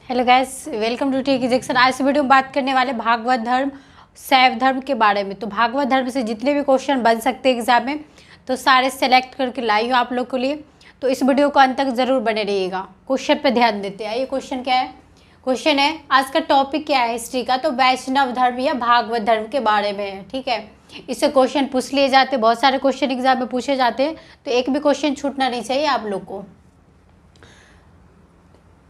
Hello guys, welcome to tech ejection. आज इस video में बात करने वाले भागवत धर्म, शैव धर्म के बारे में। तो भागवत धर्म से जितने भी क्वेश्चन बन सकते हैं एग्जाम में, तो सारे सेलेक्ट करके लाई हूँ आप लोग के लिए। तो इस वीडियो को अंत तक जरूर बने रहिएगा। क्वेश्चन पे ध्यान देते हैं। ये क्वेश्चन क्या है? क्वेश्चन है आज का टॉपिक क्या है हिस्ट्री का, तो वैष्णव धर्म या भागवत धर्म के बारे में है। ठीक है, इससे क्वेश्चन पूछ लिए जाते, बहुत सारे क्वेश्चन एग्जाम में पूछे जाते हैं, तो एक भी क्वेश्चन छूटना नहीं चाहिए आप लोग को।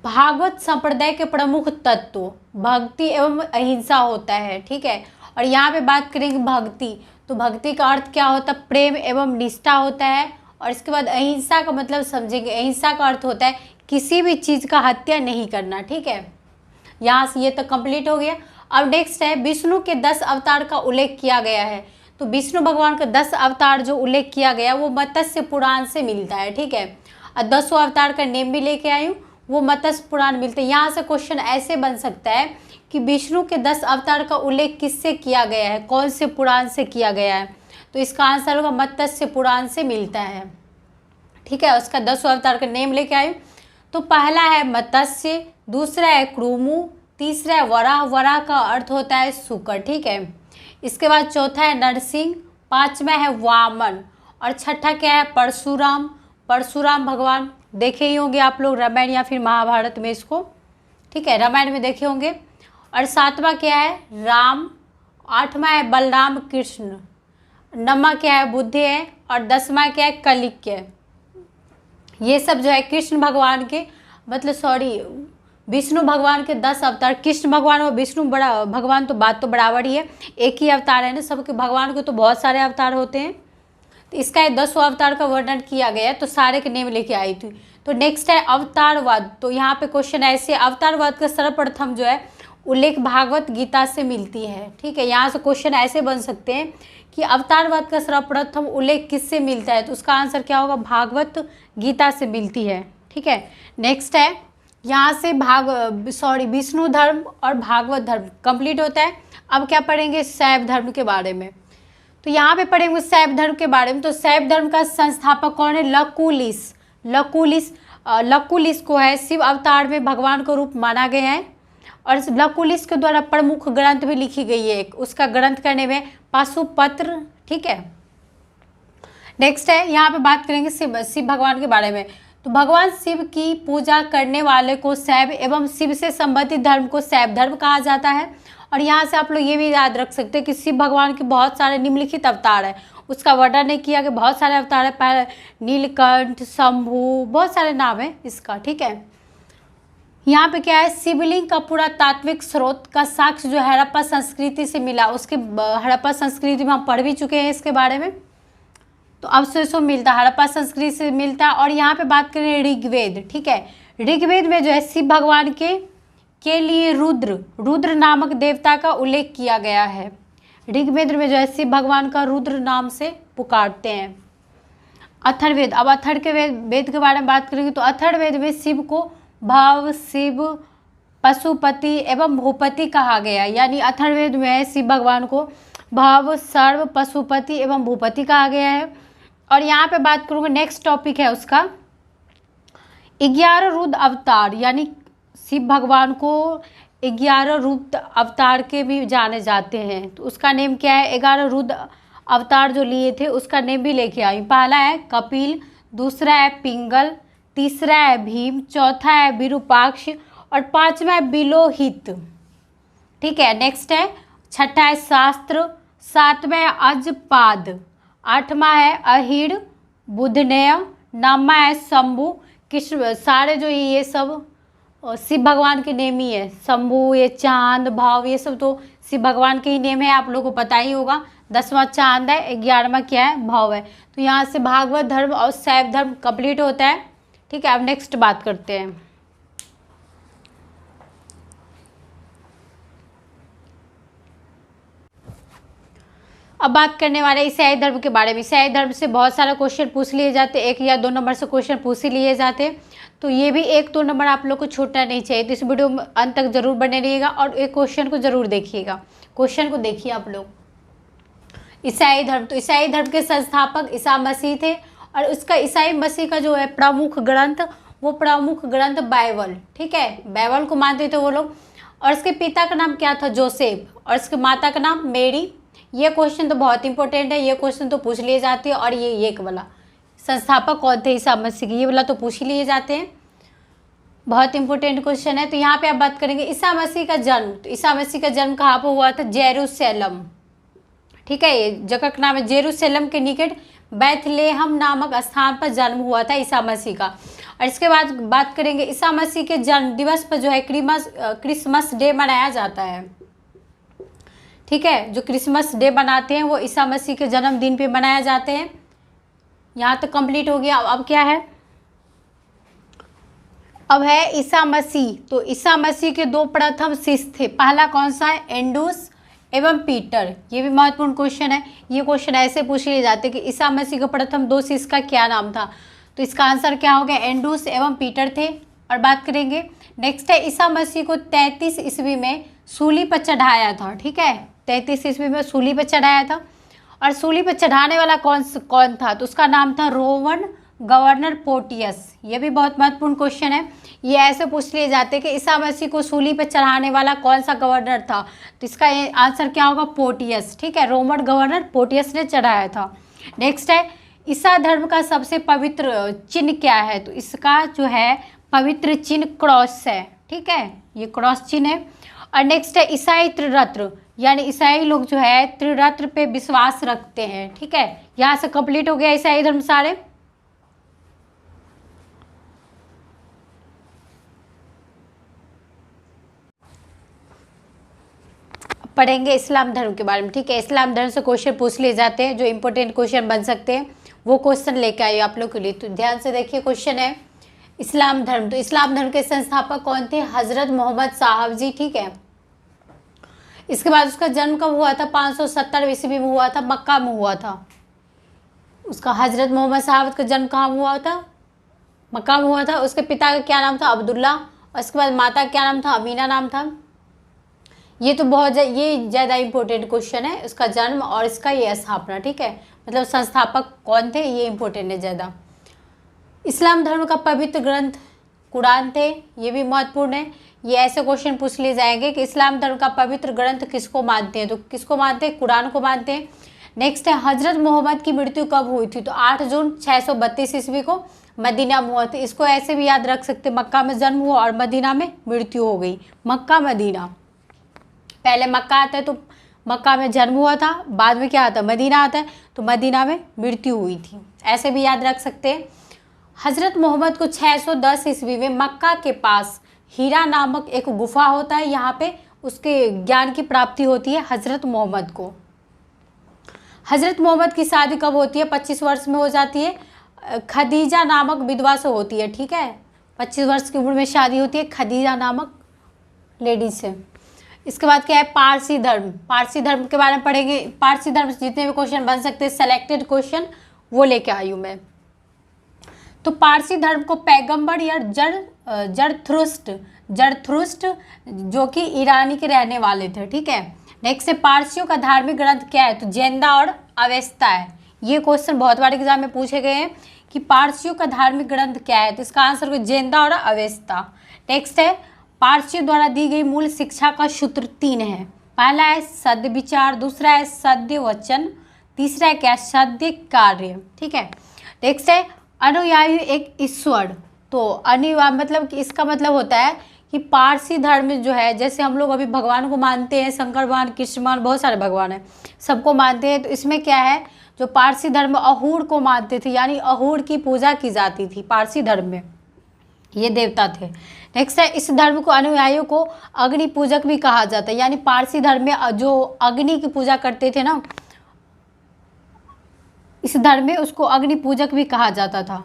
भागवत संप्रदाय के प्रमुख तत्व भक्ति एवं अहिंसा होता है। ठीक है, और यहाँ पे बात करेंगे भक्ति, तो भक्ति का अर्थ क्या होता है? प्रेम एवं निष्ठा होता है। और इसके बाद अहिंसा का मतलब समझेंगे। अहिंसा का अर्थ होता है किसी भी चीज़ का हत्या नहीं करना। ठीक है, यहाँ से ये तो कंप्लीट हो गया। अब नेक्स्ट है विष्णु के 10 अवतार का उल्लेख किया गया है। तो विष्णु भगवान का 10 अवतार जो उल्लेख किया गया वो मत्स्य पुराण से मिलता है। ठीक है, और 10 अवतार का नेम भी लेके आई हूँ, वो मत्स्य पुराण मिलते हैं। यहाँ से क्वेश्चन ऐसे बन सकता है कि विष्णु के 10 अवतार का उल्लेख किससे किया गया है, कौन से पुराण से किया गया है? तो इसका आंसर होगा मत्स्य पुराण से मिलता है। ठीक है, उसका 10 अवतार का नेम लेके आए। तो पहला है मत्स्य, दूसरा है क्रूमु, तीसरा है वराह। वराह का अर्थ होता है शुकर। ठीक है, इसके बाद चौथा है नरसिंह, पांचवा है वामन, और छठा क्या है? परशुराम। परशुराम भगवान देखे ही होंगे आप लोग रामायण या फिर महाभारत में इसको। ठीक है, रामायण में देखे होंगे। और सातवां क्या है? राम। आठवां है बलराम कृष्ण। नौवां क्या है? बुद्ध है। और 10वां क्या है? कलिक्य। ये सब जो है कृष्ण भगवान के विष्णु भगवान के 10 अवतार। कृष्ण भगवान और विष्णु बड़ा भगवान तो बात तो बराबर ही है, एक ही अवतार है ना। सबके भगवान के तो बहुत सारे अवतार होते हैं, तो इसका 10 अवतार का वर्णन किया गया है। तो सारे के नेम लेके आई थी। तो नेक्स्ट है अवतारवाद। तो यहाँ पे क्वेश्चन ऐसे, अवतारवाद का सर्वप्रथम जो है उल्लेख भागवत गीता से मिलती है। ठीक है, यहाँ से क्वेश्चन ऐसे बन सकते हैं कि अवतारवाद का सर्वप्रथम उल्लेख किससे मिलता है? तो उसका आंसर क्या होगा? भागवत गीता से मिलती है। ठीक है, नेक्स्ट है यहाँ से विष्णु धर्म और भागवत धर्म कंप्लीट होता है। अब क्या पढ़ेंगे? शैव धर्म के बारे में। तो यहाँ पे पढ़ेंगे शैव धर्म के बारे में। तो शैव धर्म का संस्थापक कौन है? लकुलिश। लकुलिश को है शिव अवतार में भगवान को रूप माना गया है। और लकुलिश के द्वारा प्रमुख ग्रंथ भी लिखी गई है। उसका ग्रंथ करने में पाशुपत्र। ठीक है, नेक्स्ट है यहाँ पे बात करेंगे शिव भगवान के बारे में। तो भगवान शिव की पूजा करने वाले को शैव एवं शिव से संबंधित धर्म को शैव धर्म कहा जाता है। और यहाँ से आप लोग ये भी याद रख सकते हैं कि शिव भगवान के बहुत सारे निम्नलिखित अवतार हैं। उसका वर्णन नहीं किया कि बहुत सारे अवतार है, पहले नीलकंठ, शंभु, बहुत सारे नाम है इसका। ठीक है, यहाँ पे क्या है? शिवलिंग का पूरा तात्विक स्रोत का साक्ष्य जो हड़प्पा संस्कृति से मिला। उसके हड़प्पा संस्कृति में हम पढ़ भी चुके हैं इसके बारे में। तो अवशेषों मिलता है, हड़प्पा संस्कृति से मिलता है। और यहाँ पे बात करें ऋग्वेद। ठीक है, ऋग्वेद में जो है शिव भगवान के लिए रुद्र नामक देवता का उल्लेख किया गया है। ऋग्वेद में जो है शिव भगवान का रुद्र नाम से पुकारते हैं। अथर्ववेद। अब अथर्ववेद के बारे में बात करेंगे। तो अथर्ववेद में शिव को भव, शिव, पशुपति एवं भूपति कहा गया। यानी अथर्ववेद में है शिव भगवान को भव, सर्व, पशुपति एवं भूपति कहा गया है। और यहाँ पे बात करूँगा, नेक्स्ट टॉपिक है उसका 11 रुद्र अवतार। यानी शिव भगवान को 11 रुद्र अवतार के भी जाने जाते हैं। तो उसका नेम क्या है? 11 रुद्र अवतार जो लिए थे उसका नेम भी लेके आई। पहला है कपिल, दूसरा है पिंगल, तीसरा है भीम, चौथा है विरूपाक्ष, और पांचवा है बिलोहित। ठीक है, नेक्स्ट है छठा है शास्त्र, सातवां है अजपाद, आठवां है अहिड़, बुधनेय, नौवां है शंभु, कृष्ण। सारे जो ये सब शिव भगवान के नेम ही है। शंभु, ये चांद, भाव, ये सब तो शिव भगवान के ही नेम है, आप लोगों को पता ही होगा। 10वां चांद है, 11वां क्या है? भाव है। तो यहाँ से भागवत धर्म और शैव धर्म कंप्लीट होता है। ठीक है, अब नेक्स्ट बात करते हैं। अब बात करने वाले ईसाई धर्म के बारे में। ईसाई धर्म से बहुत सारा क्वेश्चन पूछ लिए जाते, 1 या 2 नंबर से क्वेश्चन पूछ ही लिए जाते। तो ये भी 1-2 नंबर आप लोग को छूटना नहीं चाहिए। तो इस वीडियो में अंत तक जरूर बने रहिएगा और एक क्वेश्चन को जरूर देखिएगा। क्वेश्चन को देखिए आप लोग। ईसाई धर्म, तो ईसाई धर्म के संस्थापक ईसा मसीह थे। और उसका ईसाई मसीह का जो है प्रमुख ग्रंथ वो प्रमुख ग्रंथ बाइबल, ठीक है, बाइबल को मानते थे वो लोग। और इसके पिता का नाम क्या था? जोसेफ। और इसके माता का नाम मेरी। ये क्वेश्चन तो बहुत इंपॉर्टेंट है, ये क्वेश्चन तो पूछ लिए जाते हैं। और ये वाला संस्थापक कौन थे ईसा मसीह के, ये वाला तो पूछ ही लिए जाते हैं, बहुत इंपॉर्टेंट क्वेश्चन है। तो यहाँ पे आप बात करेंगे ईसा मसीह का जन्म। तो ईसा मसीह का जन्म कहाँ पर हुआ था? जेरूशलेम, ठीक है, ये जगह का नाम है। जेरूशलेम के निकट बैथलेहम नामक स्थान पर जन्म हुआ था ईसा मसीह का। और इसके बाद बात करेंगे ईसा मसीह के जन्म दिवस पर जो है क्रिसमस डे मनाया जाता है, ठीक है, जो क्रिसमस डे बनाते हैं वो ईसा मसीह के जन्मदिन पे मनाया जाते हैं। यहाँ तक कंप्लीट हो गया। अब क्या है? अब है ईसा मसीह। तो ईसा मसीह के दो प्रथम शिष्य थे, पहला कौन सा है? एंड्रूस एवं पीटर। ये भी महत्वपूर्ण क्वेश्चन है। ये क्वेश्चन ऐसे पूछ लिए जाते कि ईसा मसीह के प्रथम दो शिष्य का क्या नाम था? तो इसका आंसर क्या हो गया? एंड्रूस एवं पीटर थे। और बात करेंगे नेक्स्ट है ईसा मसीह को 33 ईस्वी में सूली पर चढ़ाया था, ठीक है, 33 ईस्वी में सूली पर चढ़ाया था। और सूली पर चढ़ाने वाला कौन था? तो उसका नाम था रोमन गवर्नर पोर्टियस। ये भी बहुत महत्वपूर्ण क्वेश्चन है। ये ऐसे पूछ लिए जाते कि ईसा मसीह को सूली पर चढ़ाने वाला कौन सा गवर्नर था? तो इसका आंसर क्या होगा? पोर्टियस, ठीक है, रोमन गवर्नर पोर्टियस ने चढ़ाया था। नेक्स्ट है ईसा धर्म का सबसे पवित्र चिन्ह क्या है? तो इसका जो है पवित्र चिन्ह क्रॉस है, ठीक है, ये क्रॉस चिन्ह है। और नेक्स्ट है ईसाई त्रिरत्न, यानी ईसाई लोग जो है त्रिरत्न पे विश्वास रखते हैं, ठीक है। यहाँ से कंप्लीट हो गया ईसाई धर्म सारे। पढ़ेंगे इस्लाम धर्म के बारे में, ठीक है। इस्लाम धर्म से क्वेश्चन पूछ लिए जाते हैं, जो इंपॉर्टेंट क्वेश्चन बन सकते हैं वो क्वेश्चन लेके आइए आप लोग के लिए। तो ध्यान से देखिए, क्वेश्चन है इस्लाम धर्म। तो इस्लाम धर्म के संस्थापक कौन थे? हजरत मोहम्मद साहब जी, ठीक है। इसके बाद उसका जन्म कब हुआ था? 570 ईस्वी में हुआ था, मक्का में हुआ था। उसका हजरत मोहम्मद साहब का जन्म कहाँ हुआ था? मक्का में हुआ था। उसके पिता का क्या नाम था? अब्दुल्ला। और इसके बाद माता का क्या नाम था? अमीना नाम था। ये तो ये ज़्यादा इंपॉर्टेंट क्वेश्चन है, उसका जन्म और इसका ये स्थापना, ठीक है, मतलब संस्थापक कौन थे, ये इंपॉर्टेंट है ज़्यादा। इस्लाम धर्म का पवित्र ग्रंथ कुरान थे, ये भी महत्वपूर्ण है। ये ऐसे क्वेश्चन पूछ लिए जाएंगे कि इस्लाम धर्म का पवित्र ग्रंथ किसको मानते हैं? तो किसको मानते हैं? कुरान को मानते हैं। नेक्स्ट है हजरत मोहम्मद की मृत्यु कब हुई थी? तो 8 जून 632 ईस्वी को मदीना में हुआ था। इसको ऐसे भी याद रख सकते, मक्का में जन्म हुआ और मदीना में मृत्यु हो गई। मक्का मदीना, पहले मक्का आता है तो मक्का में जन्म हुआ था, बाद में क्या आता है? मदीना आता है, तो मदीना में मृत्यु हुई थी, ऐसे भी याद रख सकते हैं। हजरत मोहम्मद को 610 ईस्वी में मक्का के पास हीरा नामक एक गुफा होता है, यहाँ पे उसके ज्ञान की प्राप्ति होती है हजरत मोहम्मद को। हजरत मोहम्मद की शादी कब होती है? 25 वर्ष में हो जाती है, खदीजा नामक विधवा से होती है, ठीक है, 25 वर्ष की उम्र में शादी होती है खदीजा नामक लेडी से। इसके बाद क्या है? पारसी धर्म। पारसी धर्म के बारे में पढ़ेंगे। पारसी धर्म से जितने भी क्वेश्चन बन सकते हैं सेलेक्टेड क्वेश्चन वो लेके आई हूँ मैं। तो पारसी धर्म को पैगंबर या जरथुरुस्ट जो कि ईरानी के रहने वाले थे, ठीक है। नेक्स्ट है पारसियों का धार्मिक ग्रंथ क्या है? तो जेंदा और अवेस्ता है। ये क्वेश्चन बहुत बार एग्जाम में पूछे गए हैं कि पारसियों का धार्मिक ग्रंथ क्या है? तो इसका आंसर हो जेंदा और अवेस्ता। नेक्स्ट है पारसियों द्वारा दी गई मूल शिक्षा का सूत्र 3 है। पहला है सद्य विचार, दूसरा है सद्य वचन, तीसरा है क्या? सद्य कार्य, ठीक है। नेक्स्ट है अनुयायी एक ईश्वर। तो अनुयायी मतलब कि इसका मतलब होता है कि पारसी धर्म जो है, जैसे हम लोग अभी भगवान को मानते हैं, शंकर भगवान, कृष्ण भगवान, बहुत सारे भगवान हैं, सबको मानते हैं। तो इसमें क्या है, जो पारसी धर्म अहूर को मानते थे, यानी अहूर की पूजा की जाती थी पारसी धर्म में, ये देवता थे। नेक्स्ट है इस धर्म को अनुयायियों को अग्नि पूजक भी कहा जाता है, यानी पारसी धर्म में जो अग्नि की पूजा करते थे ना, इस धर्म में उसको अग्नि पूजक भी कहा जाता था।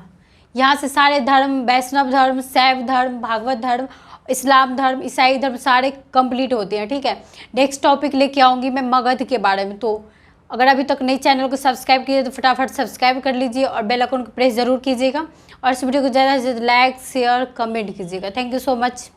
यहाँ से सारे धर्म, वैष्णव धर्म, शैव धर्म, भागवत धर्म, इस्लाम धर्म, ईसाई धर्म सारे कंप्लीट होते हैं, ठीक है। नेक्स्ट टॉपिक लेके आऊँगी मैं मगध के बारे में। तो अगर अभी तक नई चैनल को सब्सक्राइब कीजिए तो फटाफट सब्सक्राइब कर लीजिए और बेल आइकन को प्रेस ज़रूर कीजिएगा और इस वीडियो को ज़्यादा से ज़्यादा लाइक, शेयर, कमेंट कीजिएगा। Thank you so much.